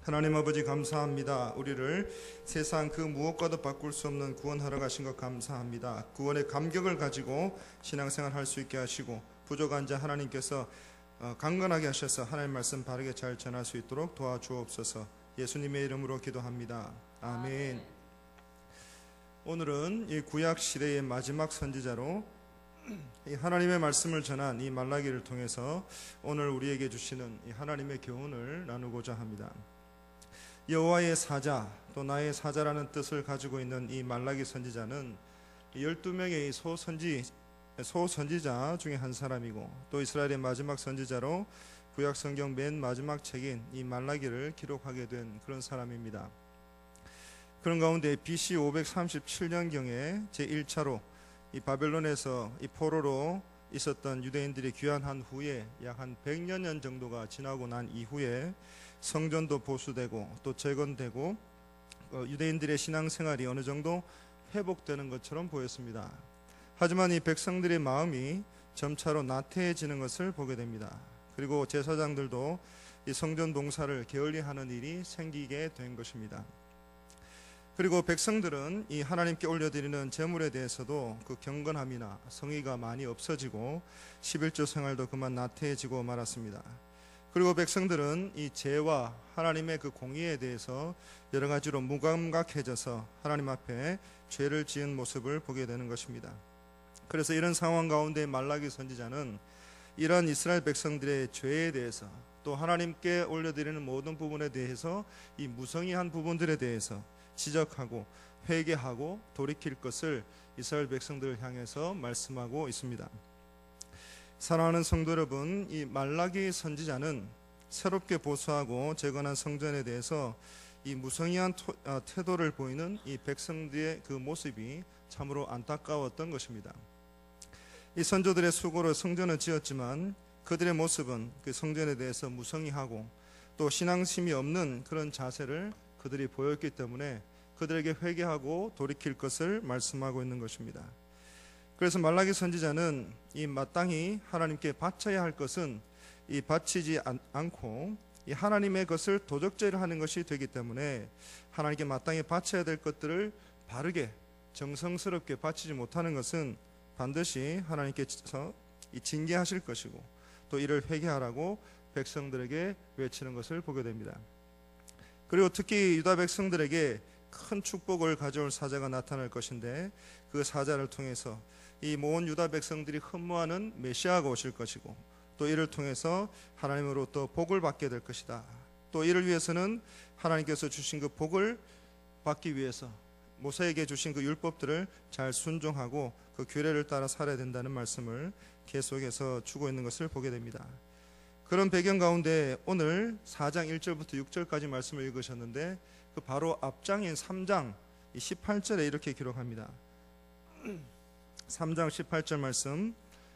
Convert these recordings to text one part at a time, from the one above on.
하나님 아버지 감사합니다. 우리를 세상 그 무엇과도 바꿀 수 없는 구원하러 가신 것 감사합니다. 구원의 감격을 가지고 신앙생활 할 수 있게 하시고 부족한 자 하나님께서 강건하게 하셔서 하나님 말씀 바르게 잘 전할 수 있도록 도와주옵소서. 예수님의 이름으로 기도합니다. 아멘. 오늘은 이 구약 시대의 마지막 선지자로 이 하나님의 말씀을 전한 이 말라기를 통해서 오늘 우리에게 주시는 이 하나님의 교훈을 나누고자 합니다. 여호와의 사자, 또 나의 사자라는 뜻을 가지고 있는 이 말라기 선지자는 12명의 소선지자 중에 한 사람이고, 또 이스라엘의 마지막 선지자로 구약 성경 맨 마지막 책인 이 말라기를 기록하게 된 그런 사람입니다. 그런 가운데 BC 537년경에 제1차로 이 바벨론에서 이 포로로 있었던 유대인들이 귀환한 후에 약 한 100여 년 정도가 지나고 난 이후에 성전도 보수되고 또 재건되고 유대인들의 신앙생활이 어느 정도 회복되는 것처럼 보였습니다. 하지만 이 백성들의 마음이 점차로 나태해지는 것을 보게 됩니다. 그리고 제사장들도 이 성전 봉사를 게을리하는 일이 생기게 된 것입니다. 그리고 백성들은 이 하나님께 올려드리는 제물에 대해서도 그 경건함이나 성의가 많이 없어지고 11조 생활도 그만 나태해지고 말았습니다. 그리고 백성들은 이 죄와 하나님의 그 공의에 대해서 여러 가지로 무감각해져서 하나님 앞에 죄를 지은 모습을 보게 되는 것입니다. 그래서 이런 상황 가운데 말라기 선지자는 이러한 이스라엘 백성들의 죄에 대해서, 또 하나님께 올려드리는 모든 부분에 대해서 이 무성의한 부분들에 대해서 지적하고 회개하고 돌이킬 것을 이스라엘 백성들을 향해서 말씀하고 있습니다. 사랑하는 성도 여러분, 이 말라기 선지자는 새롭게 보수하고 재건한 성전에 대해서 이 무성의한 태도를 보이는 이 백성들의 그 모습이 참으로 안타까웠던 것입니다. 이 선조들의 수고로 성전을 지었지만 그들의 모습은 그 성전에 대해서 무성의하고 또 신앙심이 없는 그런 자세를 그들이 보였기 때문에 그들에게 회개하고 돌이킬 것을 말씀하고 있는 것입니다. 그래서 말라기 선지자는 이 마땅히 하나님께 바쳐야 할 것은 이 바치지 않고 이 하나님의 것을 도적죄를 하는 것이 되기 때문에 하나님께 마땅히 바쳐야 될 것들을 바르게 정성스럽게 바치지 못하는 것은 반드시 하나님께서 징계하실 것이고, 또 이를 회개하라고 백성들에게 외치는 것을 보게 됩니다. 그리고 특히 유다 백성들에게 큰 축복을 가져올 사자가 나타날 것인데, 그 사자를 통해서 이 모든 유다 백성들이 흠모하는 메시아가 오실 것이고, 또 이를 통해서 하나님으로부터 복을 받게 될 것이다. 또 이를 위해서는 하나님께서 주신 그 복을 받기 위해서 모세에게 주신 그 율법들을 잘 순종하고 그 규례를 따라 살아야 된다는 말씀을 계속해서 주고 있는 것을 보게 됩니다. 그런 배경 가운데 오늘 4장 1절부터 6절까지 말씀을 읽으셨는데, 그 바로 앞장인 3장 18절에 이렇게 기록합니다. 3장 18절 말씀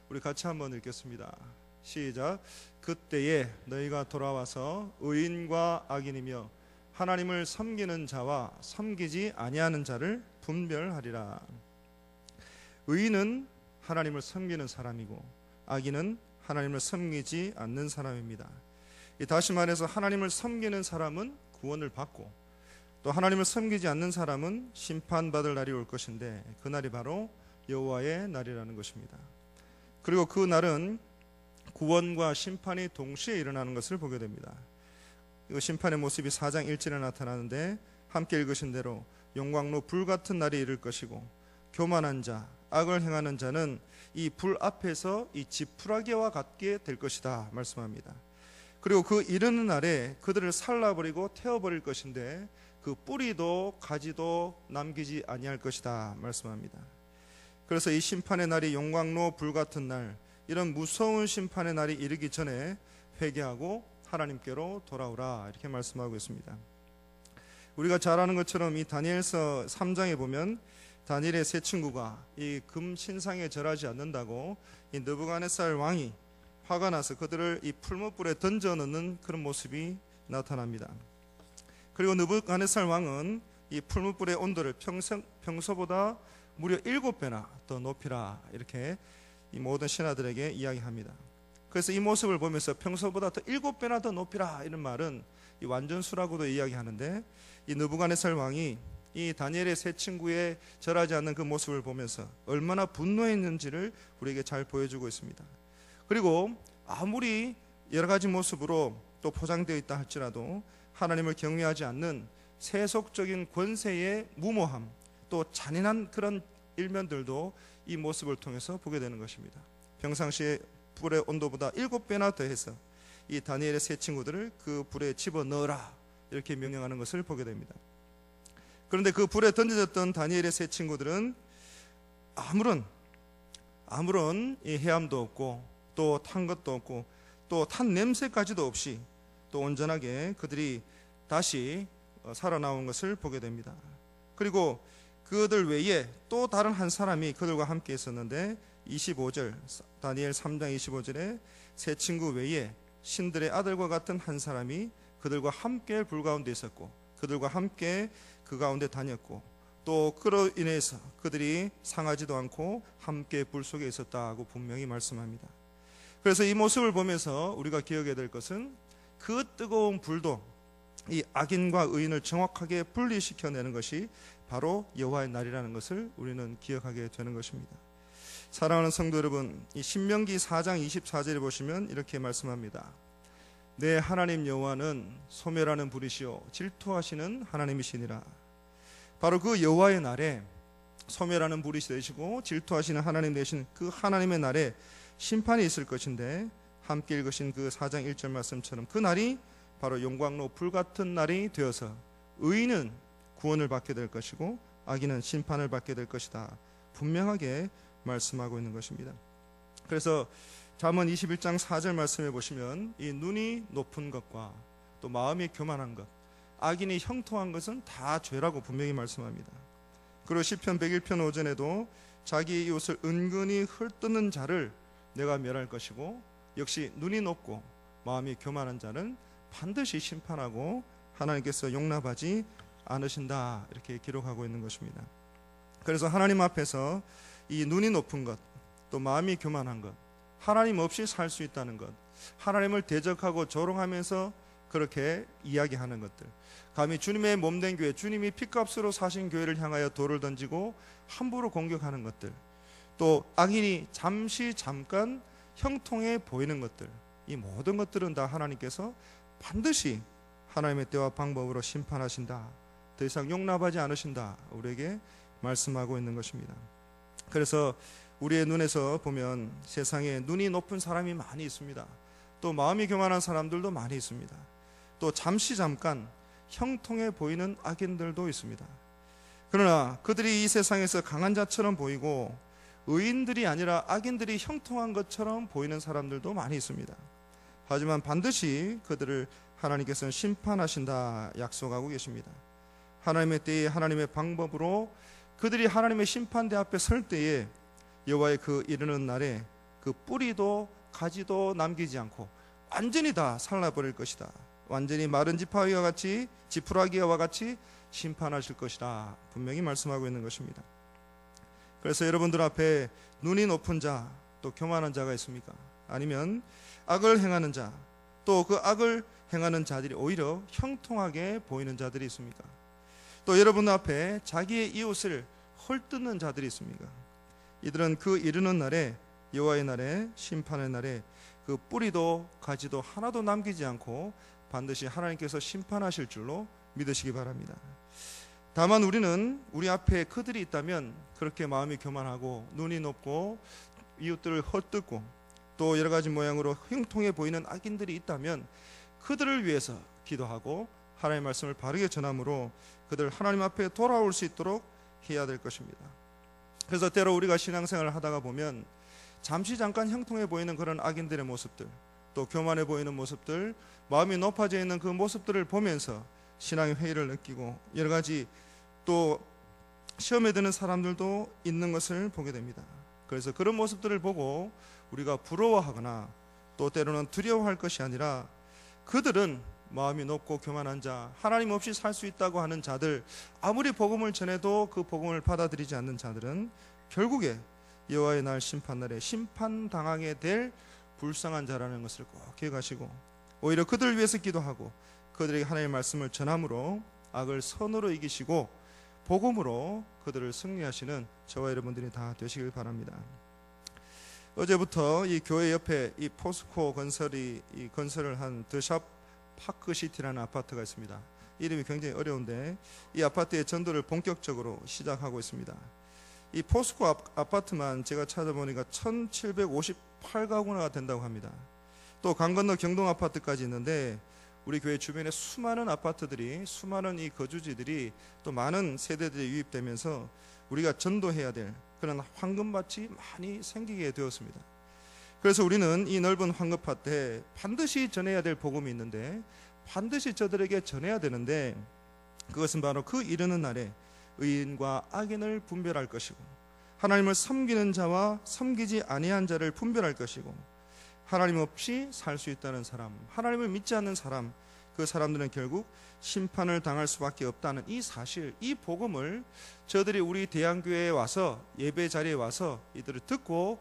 우리 같이 한번 읽겠습니다. 시작. 그때에 너희가 돌아와서 의인과 악인이며 하나님을 섬기는 자와 섬기지 아니하는 자를 분별하리라. 의인은 하나님을 섬기는 사람이고 악인은 하나님을 섬기지 않는 사람입니다. 다시 말해서 하나님을 섬기는 사람은 구원을 받고, 또 하나님을 섬기지 않는 사람은 심판받을 날이 올 것인데, 그 날이 바로 여호와의 날이라는 것입니다. 그리고 그 날은 구원과 심판이 동시에 일어나는 것을 보게 됩니다. 이 심판의 모습이 4장 1절에 나타나는데, 함께 읽으신 대로 용광로 불같은 날이 이를 것이고 교만한 자, 악을 행하는 자는 이 불 앞에서 이 지푸라기와 같게 될 것이다 말씀합니다. 그리고 그 이르는 날에 그들을 살라버리고 태워버릴 것인데 그 뿌리도 가지도 남기지 아니할 것이다 말씀합니다. 그래서 이 심판의 날이 용광로 불같은 날, 이런 무서운 심판의 날이 이르기 전에 회개하고 하나님께로 돌아오라 이렇게 말씀하고 있습니다. 우리가 잘 아는 것처럼 이 다니엘서 3장에 보면 다니엘의 세 친구가 이 금 신상에 절하지 않는다고 이 느부갓네살 왕이 화가 나서 그들을 이 풀무불에 던져 넣는 그런 모습이 나타납니다. 그리고 느부갓네살 왕은 이 풀무불의 온도를 평소보다 무려 7배나 더 높이라 이렇게 이 모든 신하들에게 이야기합니다. 그래서 이 모습을 보면서 평소보다 더 7배나 더 높이라 이런 말은 이 완전수라고도 이야기하는데, 이 느부갓네살 왕이 이 다니엘의 세 친구의 절하지 않는 그 모습을 보면서 얼마나 분노했는지를 우리에게 잘 보여주고 있습니다. 그리고 아무리 여러 가지 모습으로 또 포장되어 있다 할지라도 하나님을 경외하지 않는 세속적인 권세의 무모함, 또 잔인한 그런 일면들도 이 모습을 통해서 보게 되는 것입니다. 평상시에 불의 온도보다 7배나 더해서 이 다니엘의 세 친구들을 그 불에 집어넣어라 이렇게 명령하는 것을 보게 됩니다. 그런데 그 불에 던져졌던 다니엘의 세 친구들은 아무런 이 해함도 없고 또 탄 것도 없고 또 탄 냄새까지도 없이 또 온전하게 그들이 다시 살아나온 것을 보게 됩니다. 그리고 그들 외에 또 다른 한 사람이 그들과 함께 있었는데 25절 다니엘 3장 25절에 세 친구 외에 신들의 아들과 같은 한 사람이 그들과 함께 불 가운데 있었고 그들과 함께 그 가운데 다녔고 또 그로 인해서 그들이 상하지도 않고 함께 불 속에 있었다고 분명히 말씀합니다. 그래서 이 모습을 보면서 우리가 기억해야 될 것은 그 뜨거운 불도 이 악인과 의인을 정확하게 분리시켜내는 것이 바로 여호와의 날이라는 것을 우리는 기억하게 되는 것입니다. 사랑하는 성도 여러분, 이 신명기 4장 24절에 보시면 이렇게 말씀합니다. 내 하나님 여호와는 소멸하는 불이시요 질투하시는 하나님이시니라. 바로 그 여호와의 날에 소멸하는 불이 되시고 질투하시는 하나님 되신 그 하나님의 날에 심판이 있을 것인데, 함께 읽으신 그 4장 1절 말씀처럼 그 날이 바로 용광로 불같은 날이 되어서 의인은 구원을 받게 될 것이고 악인은 심판을 받게 될 것이다, 분명하게 말씀하고 있는 것입니다. 그래서 잠언 21장 4절 말씀해 보시면 이 눈이 높은 것과 또 마음이 교만한 것, 악인이 형통한 것은 다 죄라고 분명히 말씀합니다. 그리고 시편 101편 5절에도 자기 이웃을 은근히 헐뜯는 자를 내가 멸할 것이고 역시 눈이 높고 마음이 교만한 자는 반드시 심판하고 하나님께서 용납하지 않으신다, 이렇게 기록하고 있는 것입니다. 그래서 하나님 앞에서 이 눈이 높은 것, 또 마음이 교만한 것, 하나님 없이 살 수 있다는 것, 하나님을 대적하고 조롱하면서 그렇게 이야기하는 것들, 감히 주님의 몸된 교회, 주님이 핏값으로 사신 교회를 향하여 돌을 던지고 함부로 공격하는 것들, 또 악인이 잠깐 형통해 보이는 것들, 이 모든 것들은 다 하나님께서 반드시 하나님의 때와 방법으로 심판하신다, 더 이상 용납하지 않으신다, 우리에게 말씀하고 있는 것입니다. 그래서 우리의 눈에서 보면 세상에 눈이 높은 사람이 많이 있습니다. 또 마음이 교만한 사람들도 많이 있습니다. 또 잠깐 형통해 보이는 악인들도 있습니다. 그러나 그들이 이 세상에서 강한 자처럼 보이고 의인들이 아니라 악인들이 형통한 것처럼 보이는 사람들도 많이 있습니다. 하지만 반드시 그들을 하나님께서는 심판하신다 약속하고 계십니다. 하나님의 때에 하나님의 방법으로 그들이 하나님의 심판대 앞에 설 때에 여호와의 그 이르는 날에 그 뿌리도 가지도 남기지 않고 완전히 다 살라버릴 것이다. 완전히 마른 지푸라기와 같이 심판하실 것이다, 분명히 말씀하고 있는 것입니다. 그래서 여러분들 앞에 눈이 높은 자, 또 교만한 자가 있습니까? 아니면 악을 행하는 자, 또 그 악을 행하는 자들이 오히려 형통하게 보이는 자들이 있습니까? 또 여러분 앞에 자기의 이웃을 헐뜯는 자들이 있습니까? 이들은 그 이르는 날에, 여호와의 날에, 심판의 날에 그 뿌리도 가지도 하나도 남기지 않고 반드시 하나님께서 심판하실 줄로 믿으시기 바랍니다. 다만 우리는 우리 앞에 그들이 있다면, 그렇게 마음이 교만하고 눈이 높고 이웃들을 헐뜯고 또 여러 가지 모양으로 형통해 보이는 악인들이 있다면 그들을 위해서 기도하고 하나님의 말씀을 바르게 전함으로 그들 하나님 앞에 돌아올 수 있도록 해야 될 것입니다. 그래서 때로 우리가 신앙생활을 하다가 보면 잠깐 형통해 보이는 그런 악인들의 모습들, 또 교만해 보이는 모습들, 마음이 높아져 있는 그 모습들을 보면서 신앙의 회의를 느끼고 여러 가지 또 시험에 드는 사람들도 있는 것을 보게 됩니다. 그래서 그런 모습들을 보고 우리가 부러워하거나 또 때로는 두려워할 것이 아니라, 그들은 마음이 높고 교만한 자, 하나님 없이 살 수 있다고 하는 자들, 아무리 복음을 전해도 그 복음을 받아들이지 않는 자들은 결국에 여호와의 날 심판날에 심판당하게 될 불쌍한 자라는 것을 꼭 기억하시고 오히려 그들을 위해서 기도하고 그들에게 하나님의 말씀을 전함으로 악을 선으로 이기시고 복음으로 그들을 승리하시는 저와 여러분들이 다 되시길 바랍니다. 어제부터 이 교회 옆에 이 포스코 건설이 이 건설을 한 더샵 파크시티라는 아파트가 있습니다. 이름이 굉장히 어려운데 이 아파트의 전도를 본격적으로 시작하고 있습니다. 이 포스코 아파트만 제가 찾아보니까 1758가구나 된다고 합니다. 또 강 건너 경동 아파트까지 있는데 우리 교회 주변에 수많은 아파트들이, 수많은 이 거주지들이 또 많은 세대들이 유입되면서 우리가 전도해야 될 그런 황금밭이 많이 생기게 되었습니다. 그래서 우리는 이 넓은 황금밭에 반드시 전해야 될 복음이 있는데, 반드시 저들에게 전해야 되는데, 그것은 바로 그 이르는 날에 의인과 악인을 분별할 것이고, 하나님을 섬기는 자와 섬기지 아니한 자를 분별할 것이고, 하나님 없이 살 수 있다는 사람, 하나님을 믿지 않는 사람, 그 사람들은 결국 심판을 당할 수밖에 없다는 이 사실, 이 복음을 저들이 우리 대안교회에 와서, 예배 자리에 와서 이들을 듣고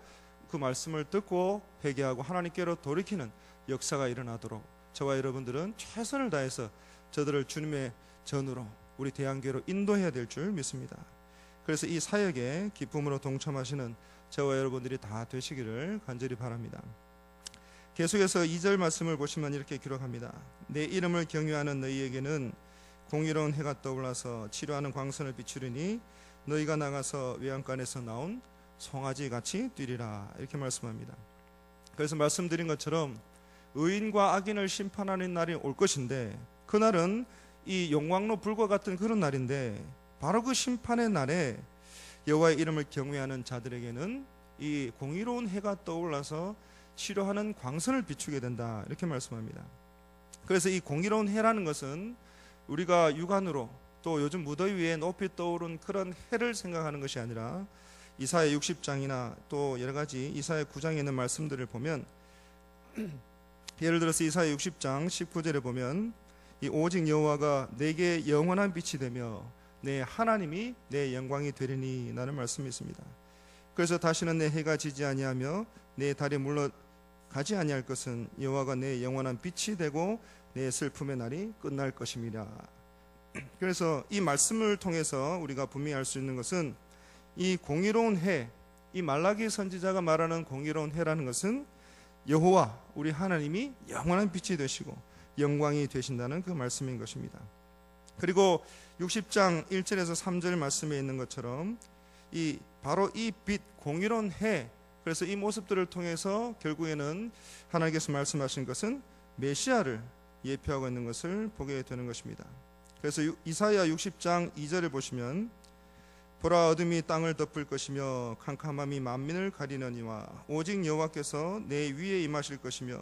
그 말씀을 듣고 회개하고 하나님께로 돌이키는 역사가 일어나도록 저와 여러분들은 최선을 다해서 저들을 주님의 전으로, 우리 대안교회로 인도해야 될 줄 믿습니다. 그래서 이 사역에 기쁨으로 동참하시는 저와 여러분들이 다 되시기를 간절히 바랍니다. 계속해서 2절 말씀을 보시면 이렇게 기록합니다. 내 이름을 경외하는 너희에게는 공의로운 해가 떠올라서 치료하는 광선을 비추리니 너희가 나가서 외양간에서 나온 송아지같이 뛰리라, 이렇게 말씀합니다. 그래서 말씀드린 것처럼 의인과 악인을 심판하는 날이 올 것인데, 그날은 이 용광로 불과 같은 그런 날인데, 바로 그 심판의 날에 여호와의 이름을 경외하는 자들에게는 이 공의로운 해가 떠올라서 치료하는 광선을 비추게 된다, 이렇게 말씀합니다. 그래서 이 공의로운 해라는 것은 우리가 육안으로 또 요즘 무더위 위에 높이 떠오른 그런 해를 생각하는 것이 아니라 이사야 60장이나 또 여러 가지 이사야 9장에 있는 말씀들을 보면, 예를 들어서 이사야 60장 19절에 보면 이 오직 여호와가 내게 영원한 빛이 되며 내 하나님이 내 영광이 되리니 라는 말씀이 있습니다. 그래서 다시는 내 해가 지지 아니하며 내 달이 물러가지 아니할 것은 여호와가 내 영원한 빛이 되고 내 슬픔의 날이 끝날 것임이라. 그래서 이 말씀을 통해서 우리가 분명히 알 수 있는 것은 이 공의로운 해, 이 말라기 선지자가 말하는 공의로운 해라는 것은 여호와 우리 하나님이 영원한 빛이 되시고 영광이 되신다는 그 말씀인 것입니다. 그리고 60장 1절에서 3절 말씀에 있는 것처럼 바로 이 빛, 공의로운 해, 그래서 이 모습들을 통해서 결국에는 하나님께서 말씀하신 것은 메시아를 예표하고 있는 것을 보게 되는 것입니다. 그래서 이사야 60장 2절을 보시면 보라 어둠이 땅을 덮을 것이며 캄캄함이 만민을 가리느니와 오직 여호와께서 내 위에 임하실 것이며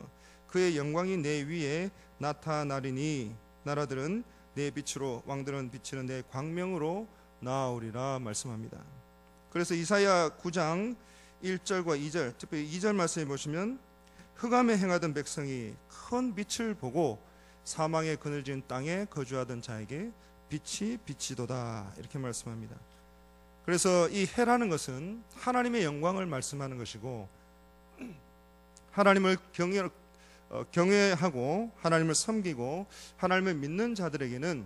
그의 영광이 내 위에 나타나리니 나라들은 내 빛으로 왕들은 비치는 내 광명으로 나아오리라 말씀합니다. 그래서 이사야 9장 1절과 2절, 특별히 2절 말씀해 보시면 흑암에 행하던 백성이 큰 빛을 보고 사망의 그늘진 땅에 거주하던 자에게 빛이 비치도다, 이렇게 말씀합니다. 그래서 이 해라는 것은 하나님의 영광을 말씀하는 것이고, 하나님을 경외하고 하나님을 섬기고 하나님을 믿는 자들에게는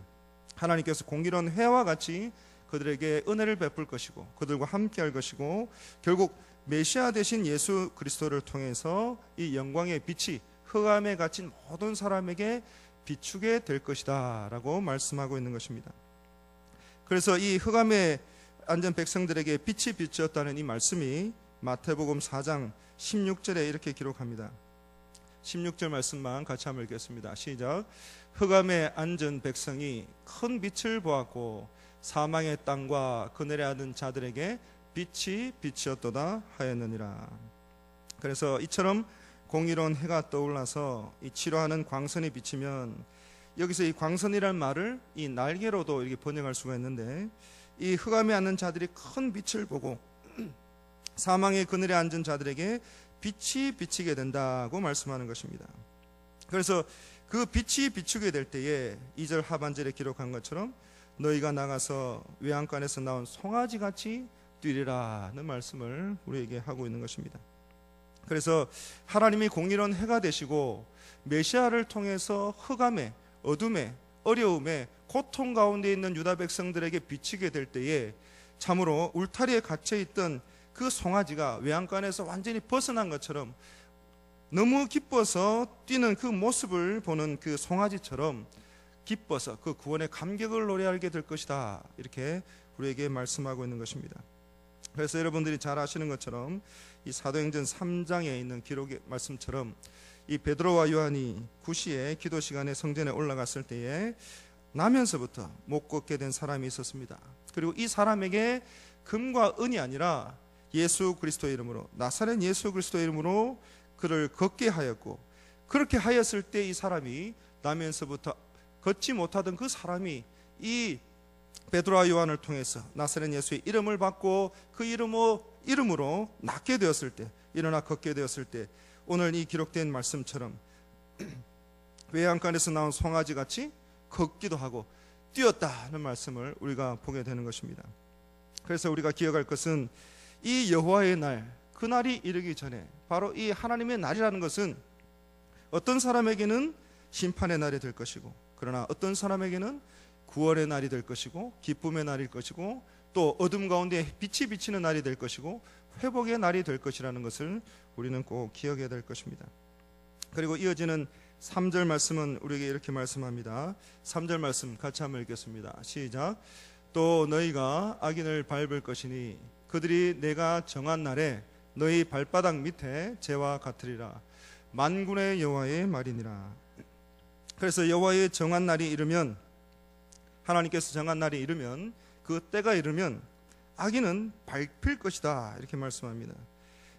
하나님께서 공의로운 해와 같이 그들에게 은혜를 베풀 것이고 그들과 함께 할 것이고, 결국 메시아 되신 예수 그리스도를 통해서 이 영광의 빛이 흑암에 갇힌 모든 사람에게 비추게 될 것이다 라고 말씀하고 있는 것입니다. 그래서 이 흑암에 앉은 백성들에게 빛이 비추었다는 이 말씀이 마태복음 4장 16절에 이렇게 기록합니다. 16절 말씀만 같이 한번 읽겠습니다. 시작. 흑암에 앉은 백성이 큰 빛을 보았고 사망의 땅과 그늘에 앉은 자들에게 빛이 비치었도다 하였느니라. 그래서 이처럼 공의로운 해가 떠올라서 이 치료하는 광선이 비치면, 여기서 이 광선이라는 말을 이 날개로도 이렇게 번역할 수가 있는데, 이 흑암에 앉는 자들이 큰 빛을 보고 사망의 그늘에 앉은 자들에게 빛이 비치게 된다고 말씀하는 것입니다. 그래서 그 빛이 비추게 될 때에 2절 하반절에 기록한 것처럼 너희가 나가서 외양간에서 나온 송아지같이 뛰리라는 말씀을 우리에게 하고 있는 것입니다. 그래서 하나님이 공의로운 해가 되시고 메시아를 통해서 흑암에 어둠에, 어려움에, 고통 가운데 있는 유다 백성들에게 비치게 될 때에 참으로 울타리에 갇혀있던 그 송아지가 외양간에서 완전히 벗어난 것처럼 너무 기뻐서 뛰는 그 모습을 보는 그 송아지처럼 기뻐서 그 구원의 감격을 노래하게 될 것이다, 이렇게 우리에게 말씀하고 있는 것입니다. 그래서 여러분들이 잘 아시는 것처럼 이 사도행전 3장에 있는 기록의 말씀처럼 이 베드로와 요한이 9시에 기도 시간에 성전에 올라갔을 때에 나면서부터 못 걷게 된 사람이 있었습니다. 그리고 이 사람에게 금과 은이 아니라 예수 그리스도의 이름으로, 나사렛 예수 그리스도의 이름으로 그를 걷게 하였고, 그렇게 하였을 때 이 사람이 나면서부터 걷지 못하던 그 사람이 이 베드로와 요한을 통해서 나사렛 예수의 이름을 받고 그 이름으로 낫게 되었을 때, 일어나 걷게 되었을 때, 오늘 이 기록된 말씀처럼 외양간에서 나온 송아지같이 걷기도 하고 뛰었다는 말씀을 우리가 보게 되는 것입니다. 그래서 우리가 기억할 것은 이 여호와의 날, 그 날이 이르기 전에, 바로 이 하나님의 날이라는 것은 어떤 사람에게는 심판의 날이 될 것이고, 그러나 어떤 사람에게는 구원의 날이 될 것이고, 기쁨의 날일 것이고, 또 어둠 가운데 빛이 비치는 날이 될 것이고, 회복의 날이 될 것이라는 것을 우리는 꼭 기억해야 될 것입니다. 그리고 이어지는 3절 말씀은 우리에게 이렇게 말씀합니다. 3절 말씀 같이 한번 읽겠습니다. 시작. 또 너희가 악인을 밟을 것이니 그들이 내가 정한 날에 너희 발바닥 밑에 재와 같으리라. 만군의 여호와의 말이니라. 그래서 여호와의 정한 날이 이르면, 하나님께서 정한 날이 이르면, 그 때가 이르면 악인은 밟힐 것이다, 이렇게 말씀합니다.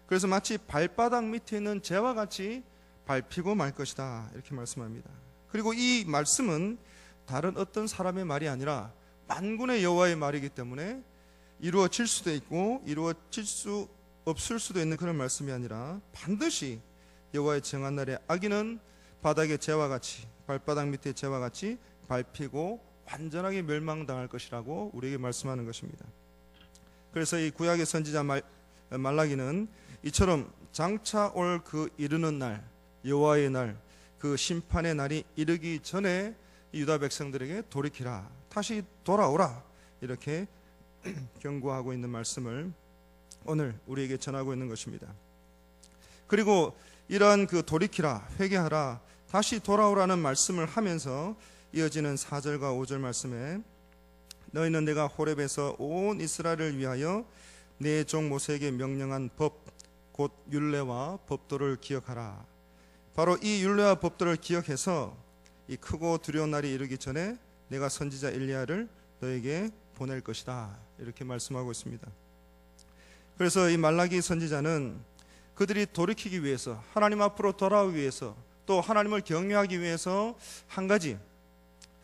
그래서 마치 발바닥 밑에 있는 재와 같이 밟히고 말 것이다, 이렇게 말씀합니다. 그리고 이 말씀은 다른 어떤 사람의 말이 아니라 만군의 여호와의 말이기 때문에 이루어질 수도 있고 이루어질 수 없을 수도 있는 그런 말씀이 아니라 반드시 여호와의 정한 날에 악인은 바닥의 재와 같이, 발바닥 밑에 재와 같이 밟히고 완전하게 멸망당할 것이라고 우리에게 말씀하는 것입니다. 그래서 이 구약의 선지자 말라기는 이처럼 장차 올 그 이르는 날, 여호와의 날, 그 심판의 날이 이르기 전에 유다 백성들에게 돌이키라, 다시 돌아오라, 이렇게 경고하고 있는 말씀을 오늘 우리에게 전하고 있는 것입니다. 그리고 이러한 그 돌이키라, 회개하라, 다시 돌아오라는 말씀을 하면서 이어지는 4절과 5절 말씀에 너희는 내가 호렙에서 온 이스라엘을 위하여 내 종 모세에게 명령한 법, 곧 율례와 법도를 기억하라. 바로 이 율례와 법도를 기억해서 이 크고 두려운 날이 이르기 전에 내가 선지자 엘리야를 너에게 보낼 것이다, 이렇게 말씀하고 있습니다. 그래서 이 말라기 선지자는 그들이 돌이키기 위해서, 하나님 앞으로 돌아오기 위해서, 또 하나님을 경외하기 위해서 한 가지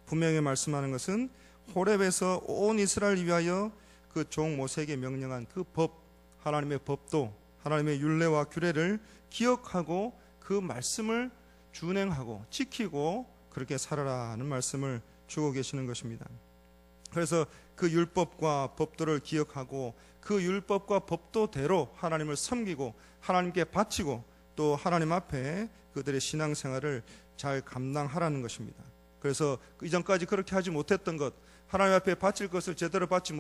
분명히 말씀하는 것은 호렙에서 온 이스라엘 위하여 그 종 모세에게 명령한 그 법, 하나님의 법도, 하나님의 율례와 규례를 기억하고 그 말씀을 준행하고 지키고 그렇게 살아라는 말씀을 주고 계시는 것입니다. 그래서 그 율법과 법도를 기억하고 그 율법과 법도대로 하나님을 섬기고 하나님께 바치고 또 하나님 앞에 그들의 신앙생활을 잘 감당하라는 것입니다. 그래서 이전까지 그렇게 하지 못했던 것, 하나님 앞에 바칠 것을 제대로 바치지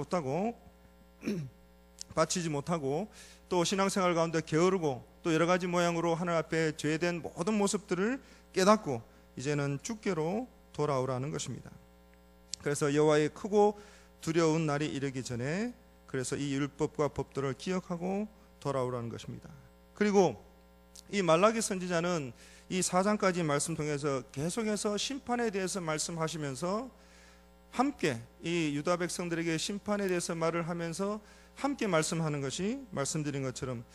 못하고 또 신앙생활 가운데 게으르고 또 여러 가지 모양으로 하나님 앞에 죄된 모든 모습들을 깨닫고 이제는 주께로 돌아오라는 것입니다. 그래서 여호와의 크고 두려운 날이 이르기 전에, 그래서 이 율법과 법도를 기억하고 돌아오라는 것입니다. 그리고 이 말라기 선지자는 이 4장까지 말씀 통해서 계속해서 심판에 대해서 말씀하시면서 함께 이 유다 백성들에게 심판에 대해서 말을 하면서 함께 말씀하는 것이, 말씀드린 것처럼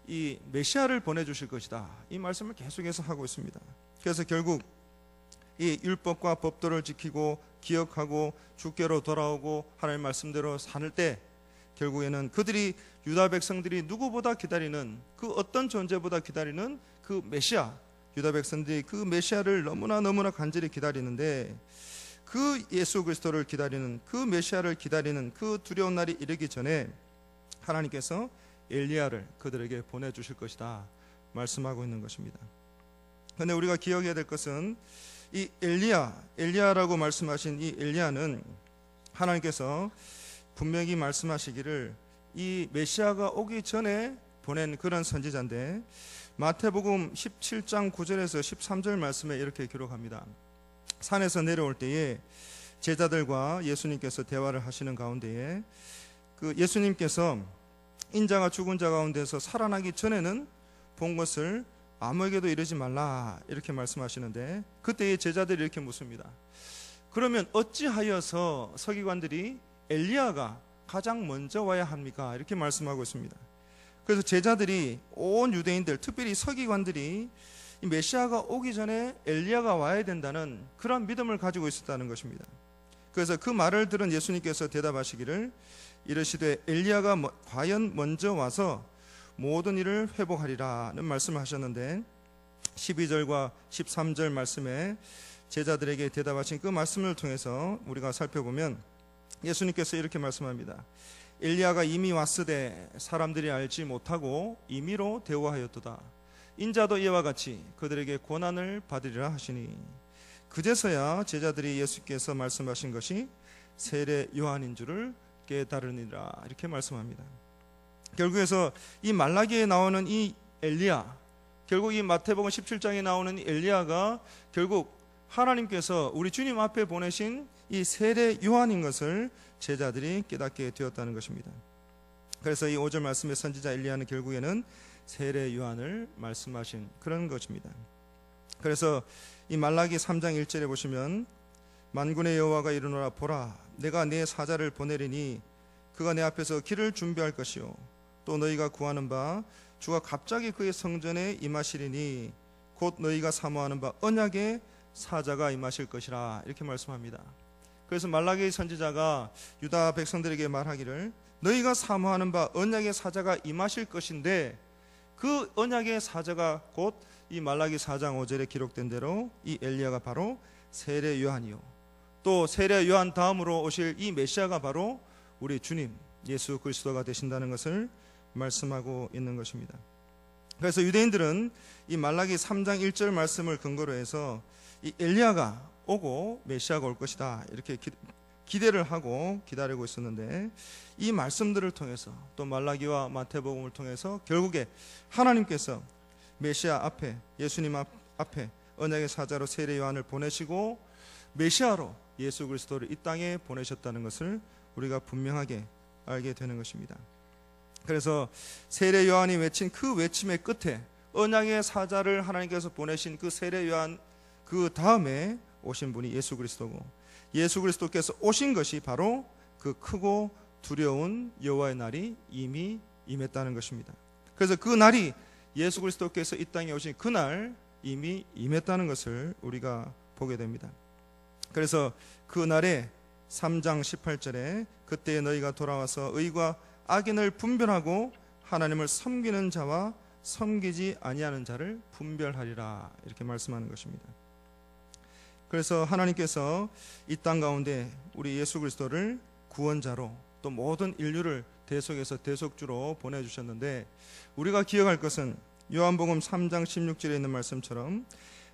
이 메시아를 보내주실 것이다, 이 말씀을 계속해서 하고 있습니다. 그래서 결국 이 율법과 법도를 지키고 기억하고 주께로 돌아오고 하나님의 말씀대로 사는 때 결국에는 그들이, 유다 백성들이 누구보다 기다리는, 그 어떤 존재보다 기다리는 그 메시아, 유다 백성들이 그 메시아를 너무나 간절히 기다리는데, 그 예수 그리스도를 기다리는, 그 메시아를 기다리는 그 두려운 날이 이르기 전에 하나님께서 엘리야를 그들에게 보내주실 것이다 말씀하고 있는 것입니다. 그런데 우리가 기억해야 될 것은 이 엘리야라고 말씀하신 이 엘리야는 하나님께서 분명히 말씀하시기를 이 메시아가 오기 전에 보낸 그런 선지자인데, 마태복음 17장 9절에서 13절 말씀에 이렇게 기록합니다. 산에서 내려올 때에 제자들과 예수님께서 대화를 하시는 가운데에 그 예수님께서 인자가 죽은 자 가운데서 살아나기 전에는 본 것을 아무에게도 이르지 말라 이렇게 말씀하시는데, 그때의 제자들이 이렇게 묻습니다. 그러면 어찌하여서 서기관들이 엘리야가 가장 먼저 와야 합니까? 이렇게 말씀하고 있습니다. 그래서 제자들이, 온 유대인들, 특별히 서기관들이 이 메시아가 오기 전에 엘리야가 와야 된다는 그런 믿음을 가지고 있었다는 것입니다. 그래서 그 말을 들은 예수님께서 대답하시기를 이르시되 엘리야가 과연 먼저 와서 모든 일을 회복하리라는 말씀을 하셨는데, 12절과 13절 말씀에 제자들에게 대답하신 그 말씀을 통해서 우리가 살펴보면 예수님께서 이렇게 말씀합니다. 엘리야가 이미 왔으되 사람들이 알지 못하고 임의로 대우하였도다. 인자도 이와 같이 그들에게 고난을 받으리라 하시니, 그제서야 제자들이 예수께서 말씀하신 것이 세례 요한인 줄을 깨달으니라 이렇게 말씀합니다. 결국에서 이 말라기에 나오는 이 엘리야, 결국 이 마태복음 17장에 나오는 이 엘리야가 결국 하나님께서 우리 주님 앞에 보내신 이 세례 요한인 것을 제자들이 깨닫게 되었다는 것입니다. 그래서 이 5절 말씀의 선지자 엘리야는 결국에는 세례 요한을 말씀하신 그런 것입니다. 그래서 이 말라기 3장 1절에 보시면 만군의 여호와가 이르노라, 보라 내가 내 사자를 보내리니 그가 내 앞에서 길을 준비할 것이요 또 너희가 구하는 바 주가 갑자기 그의 성전에 임하시리니 곧 너희가 사모하는 바 언약의 사자가 임하실 것이라 이렇게 말씀합니다. 그래서 말라기 선지자가 유다 백성들에게 말하기를 너희가 사모하는 바 언약의 사자가 임하실 것인데, 그 언약의 사자가 곧 이 말라기 4장 5절에 기록된 대로 이 엘리야가 바로 세례 요한이요, 또 세례 요한 다음으로 오실 이 메시아가 바로 우리 주님 예수 그리스도가 되신다는 것을 말씀하고 있는 것입니다. 그래서 유대인들은 이 말라기 3장 1절 말씀을 근거로 해서 이 엘리야가 오고 메시아가 올 것이다 이렇게 기대를 하고 기다리고 있었는데, 이 말씀들을 통해서 또 말라기와 마태복음을 통해서 결국에 하나님께서 메시아 앞에, 예수님 앞에 언약의 사자로 세례 요한을 보내시고 메시아로 예수 그리스도를 이 땅에 보내셨다는 것을 우리가 분명하게 알게 되는 것입니다. 그래서 세례 요한이 외친 그 외침의 끝에 언약의 사자를 하나님께서 보내신 그 세례 요한 그 다음에 오신 분이 예수 그리스도고, 예수 그리스도께서 오신 것이 바로 그 크고 두려운 여호와의 날이 이미 임했다는 것입니다. 그래서 그 날이 예수 그리스도께서 이 땅에 오신 그날 이미 임했다는 것을 우리가 보게 됩니다. 그래서 그 날에 3장 18절에 그때에 너희가 돌아와서 의와 악인을 분별하고 하나님을 섬기는 자와 섬기지 아니하는 자를 분별하리라 이렇게 말씀하는 것입니다. 그래서 하나님께서 이 땅 가운데 우리 예수 그리스도를 구원자로 또 모든 인류를 대속에서 대속주로 보내주셨는데, 우리가 기억할 것은 요한복음 3장 16절에 있는 말씀처럼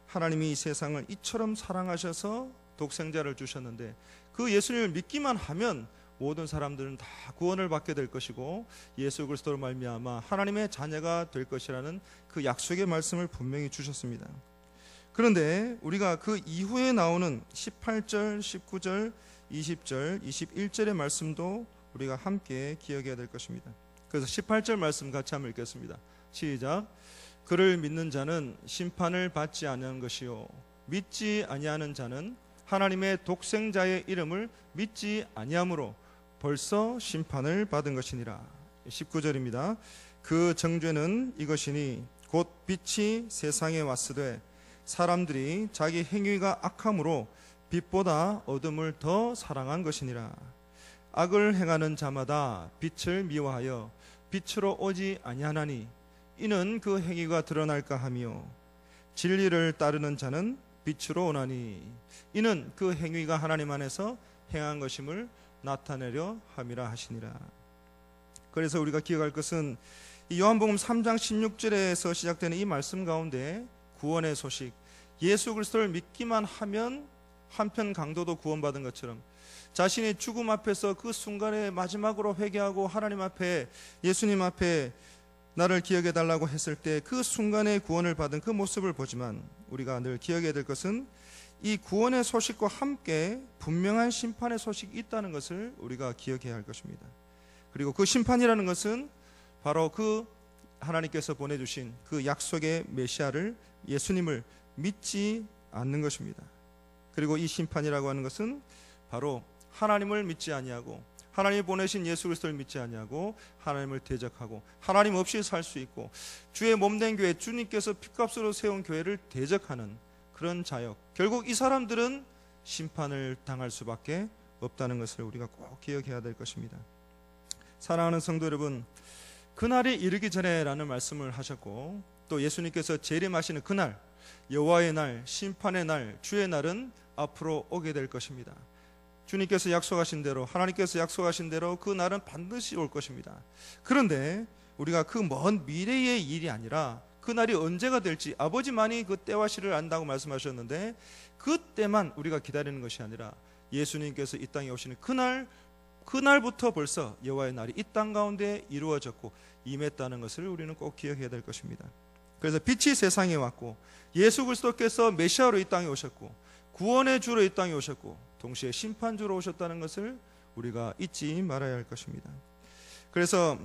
하나님이 이 세상을 이처럼 사랑하셔서 독생자를 주셨는데, 그 예수님을 믿기만 하면 모든 사람들은 다 구원을 받게 될 것이고 예수 그리스도로 말미암아 하나님의 자녀가 될 것이라는 그 약속의 말씀을 분명히 주셨습니다. 그런데 우리가 그 이후에 나오는 18절, 19절, 20절, 21절의 말씀도 우리가 함께 기억해야 될 것입니다. 그래서 18절 말씀 같이 한번 읽겠습니다. 시작. 그를 믿는 자는 심판을 받지 아니하는 것이요 믿지 아니하는 자는 하나님의 독생자의 이름을 믿지 아니함으로 벌써 심판을 받은 것이니라. 19절입니다. 그 정죄는 이것이니 곧 빛이 세상에 왔으되 사람들이 자기 행위가 악함으로 빛보다 어둠을 더 사랑한 것이니라. 악을 행하는 자마다 빛을 미워하여 빛으로 오지 아니하나니 이는 그 행위가 드러날까 하며 진리를 따르는 자는 빛으로 오나니 이는 그 행위가 하나님 안에서 행한 것임을 나타내려 함이라 하시니라. 그래서 우리가 기억할 것은 이 요한복음 3장 16절에서 시작되는 이 말씀 가운데 구원의 소식, 예수 그리스도를 믿기만 하면 한편 강도도 구원받은 것처럼 자신의 죽음 앞에서 그 순간에 마지막으로 회개하고 하나님 앞에, 예수님 앞에 나를 기억해 달라고 했을 때 그 순간에 구원을 받은 그 모습을 보지만, 우리가 늘 기억해야 될 것은 이 구원의 소식과 함께 분명한 심판의 소식이 있다는 것을 우리가 기억해야 할 것입니다. 그리고 그 심판이라는 것은 바로 그 하나님께서 보내주신 그 약속의 메시아를, 예수님을 믿지 않는 것입니다. 그리고 이 심판이라고 하는 것은 바로 하나님을 믿지 아니하고, 하나님이 보내신 예수 그리스도를 믿지 아니하고 하나님을 대적하고 하나님 없이 살 수 있고 주의 몸된 교회, 주님께서 핏값으로 세운 교회를 대적하는 그런 자역, 결국 이 사람들은 심판을 당할 수밖에 없다는 것을 우리가 꼭 기억해야 될 것입니다. 사랑하는 성도 여러분, 그날이 이르기 전에 라는 말씀을 하셨고, 또 예수님께서 재림하시는 그날, 여호와의 날, 심판의 날, 주의 날은 앞으로 오게 될 것입니다. 주님께서 약속하신 대로, 하나님께서 약속하신 대로 그 날은 반드시 올 것입니다. 그런데 우리가 그 먼 미래의 일이 아니라 그 날이 언제가 될지 아버지만이 그 때와 시를 안다고 말씀하셨는데, 그때만 우리가 기다리는 것이 아니라 예수님께서 이 땅에 오시는 그날부터 벌써 여호와의 날이 이 땅 가운데 이루어졌고 임했다는 것을 우리는 꼭 기억해야 될 것입니다. 그래서 빛이 세상에 왔고 예수 그리스도께서 메시아로 이 땅에 오셨고 구원의 주로 이 땅에 오셨고 동시에 심판주로 오셨다는 것을 우리가 잊지 말아야 할 것입니다. 그래서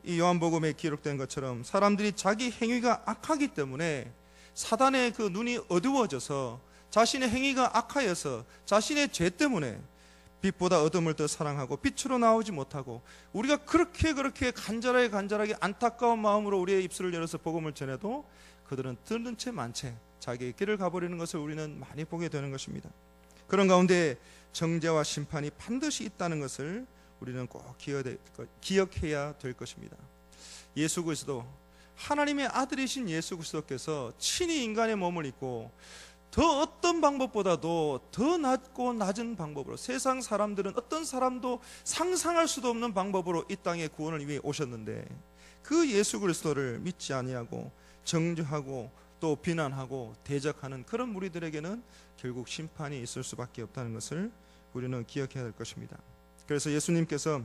이 요한복음에 기록된 것처럼 사람들이 자기 행위가 악하기 때문에 사단의 그 눈이 어두워져서 자신의 행위가 악하여서 자신의 죄 때문에 빛보다 어둠을 더 사랑하고 빛으로 나오지 못하고, 우리가 그렇게 간절하게 안타까운 마음으로 우리의 입술을 열어서 복음을 전해도 그들은 들은 채 만 채 자기의 길을 가버리는 것을 우리는 많이 보게 되는 것입니다. 그런 가운데 정죄와 심판이 반드시 있다는 것을 우리는 꼭 기억해야 될 것입니다. 예수 그리스도, 하나님의 아들이신 예수 그리스도께서 친히 인간의 몸을 입고 더 어떤 방법보다도 더 낮고 낮은 방법으로, 세상 사람들은 어떤 사람도 상상할 수도 없는 방법으로 이 땅에 구원을 위해 오셨는데, 그 예수 그리스도를 믿지 아니하고 정죄하고 또 비난하고 대적하는 그런 무리들에게는 결국 심판이 있을 수밖에 없다는 것을 우리는 기억해야 할 것입니다. 그래서 예수님께서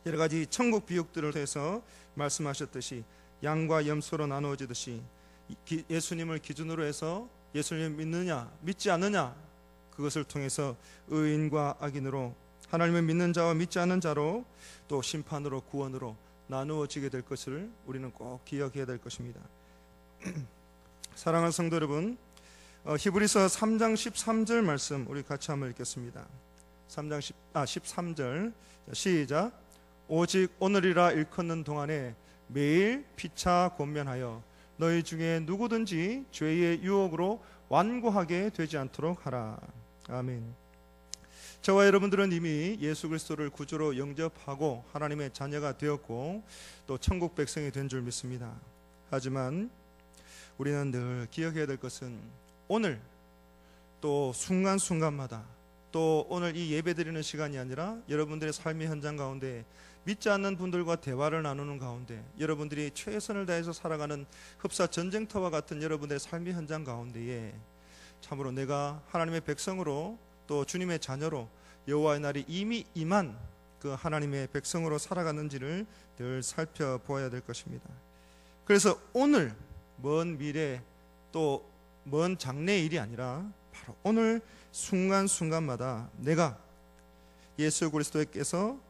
여러 가지 천국 비유들을 통해서 말씀하셨듯이 양과 염소로 나누어지듯이 예수님을 기준으로 해서 예수님을 믿느냐 믿지 않느냐, 그것을 통해서 의인과 악인으로, 하나님을 믿는 자와 믿지 않는 자로, 또 심판으로 구원으로 나누어지게 될 것을 우리는 꼭 기억해야 될 것입니다. 사랑하는 성도 여러분, 히브리서 3장 13절 말씀 우리 같이 한번 읽겠습니다. 13절 시작. 오직 오늘이라 일컫는 동안에 매일 피차 권면하여 너희 중에 누구든지 죄의 유혹으로 완고하게 되지 않도록 하라. 아멘. 저와 여러분들은 이미 예수 그리스도를 구주로 영접하고 하나님의 자녀가 되었고 또 천국 백성이 된 줄 믿습니다. 하지만 우리는 늘 기억해야 될 것은 오늘 또 순간순간마다, 또 오늘 이 예배드리는 시간이 아니라 여러분들의 삶의 현장 가운데 믿지 않는 분들과 대화를 나누는 가운데, 여러분들이 최선을 다해서 살아가는 흡사 전쟁터와 같은 여러분들의 삶의 현장 가운데에 참으로 내가 하나님의 백성으로 또 주님의 자녀로 여호와의 날이 이미 임한 그 하나님의 백성으로 살아가는지를 늘 살펴보아야 될 것입니다. 그래서 오늘 먼 미래 또 먼 장래의 일이 아니라 바로 오늘 순간순간마다 내가 예수 그리스도에게서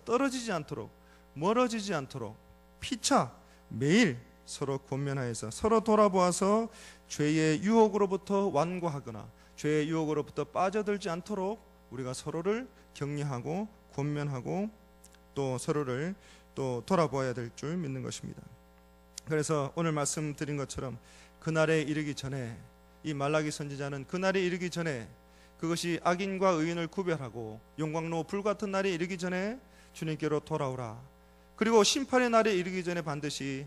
떨어지지 않도록, 멀어지지 않도록 피차 매일 서로 권면하여서 서로 돌아보아서 죄의 유혹으로부터 완고하거나 죄의 유혹으로부터 빠져들지 않도록 우리가 서로를 격려하고 권면하고 또 서로를 또 돌아보아야 될 줄 믿는 것입니다. 그래서 오늘 말씀드린 것처럼 그날에 이르기 전에, 이 말라기 선지자는 그날에 이르기 전에, 그것이 악인과 의인을 구별하고 영광로 불같은 날에 이르기 전에 주님께로 돌아오라. 그리고 심판의 날에 이르기 전에 반드시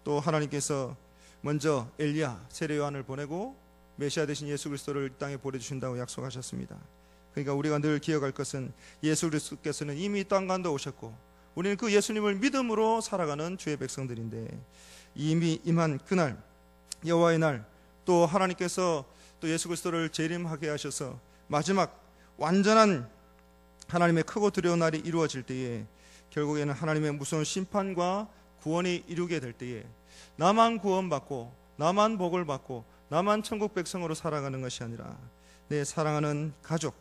또 하나님께서 먼저 엘리야, 세례 요한을 보내고 메시아 되신 예수 그리스도를 이 땅에 보내주신다고 약속하셨습니다. 그러니까 우리가 늘 기억할 것은 예수 그리스도께서는 이미 이 땅 가운데 오셨고 우리는 그 예수님을 믿음으로 살아가는 주의 백성들인데, 이미 임한 그날, 여호와의 날, 또 하나님께서 또 예수 그리스도를 재림하게 하셔서 마지막 완전한 하나님의 크고 두려운 날이 이루어질 때에 결국에는 하나님의 무서운 심판과 구원이 이루게 될 때에 나만 구원받고 나만 복을 받고 나만 천국 백성으로 살아가는 것이 아니라 내 사랑하는 가족,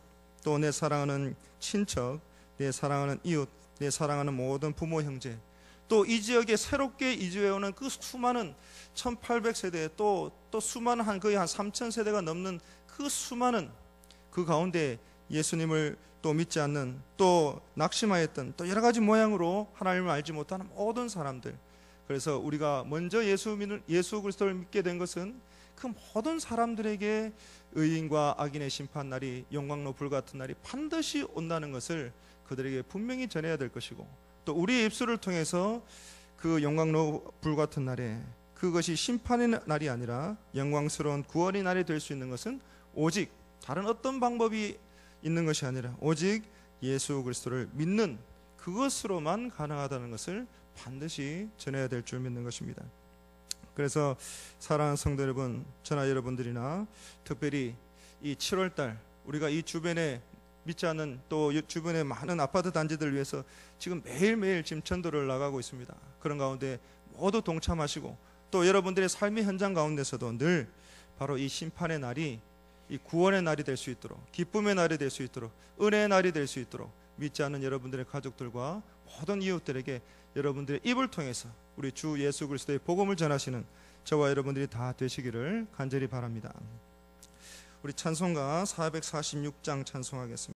또 내 사랑하는 친척, 내 사랑하는 이웃, 내 사랑하는 모든 부모 형제, 또 이 지역에 새롭게 이주해오는 그 수많은 1800세대 또 수많은 거의 한 3000세대가 넘는 그 수많은 그 가운데 예수님을 또 믿지 않는, 또 낙심하였던, 또 여러 가지 모양으로 하나님을 알지 못하는 모든 사람들. 그래서 우리가 먼저 예수 그리스도를 믿게 된 것은 그 모든 사람들에게 의인과 악인의 심판 날이, 영광로 불같은 날이 반드시 온다는 것을 그들에게 분명히 전해야 될 것이고, 또 우리의 입술을 통해서 그 영광로 불같은 날에 그것이 심판의 날이 아니라 영광스러운 구원의 날이 될 수 있는 것은 오직 다른 어떤 방법이 있는 것이 아니라 오직 예수 그리스도를 믿는 그것으로만 가능하다는 것을 반드시 전해야 될 줄 믿는 것입니다. 그래서 사랑하는 성도 여러분, 저나 여러분들이나 특별히 이 7월달 우리가 이 주변에 믿지 않는 또 주변의 많은 아파트 단지들을 위해서 지금 매일매일 지금 전도를 나가고 있습니다. 그런 가운데 모두 동참하시고, 또 여러분들의 삶의 현장 가운데서도 늘 바로 이 심판의 날이 이 구원의 날이 될 수 있도록, 기쁨의 날이 될 수 있도록, 은혜의 날이 될 수 있도록 믿지 않는 여러분들의 가족들과 모든 이웃들에게 여러분들의 입을 통해서 우리 주 예수 그리스도의 복음을 전하시는 저와 여러분들이 다 되시기를 간절히 바랍니다. 우리 찬송가 446장 찬송하겠습니다.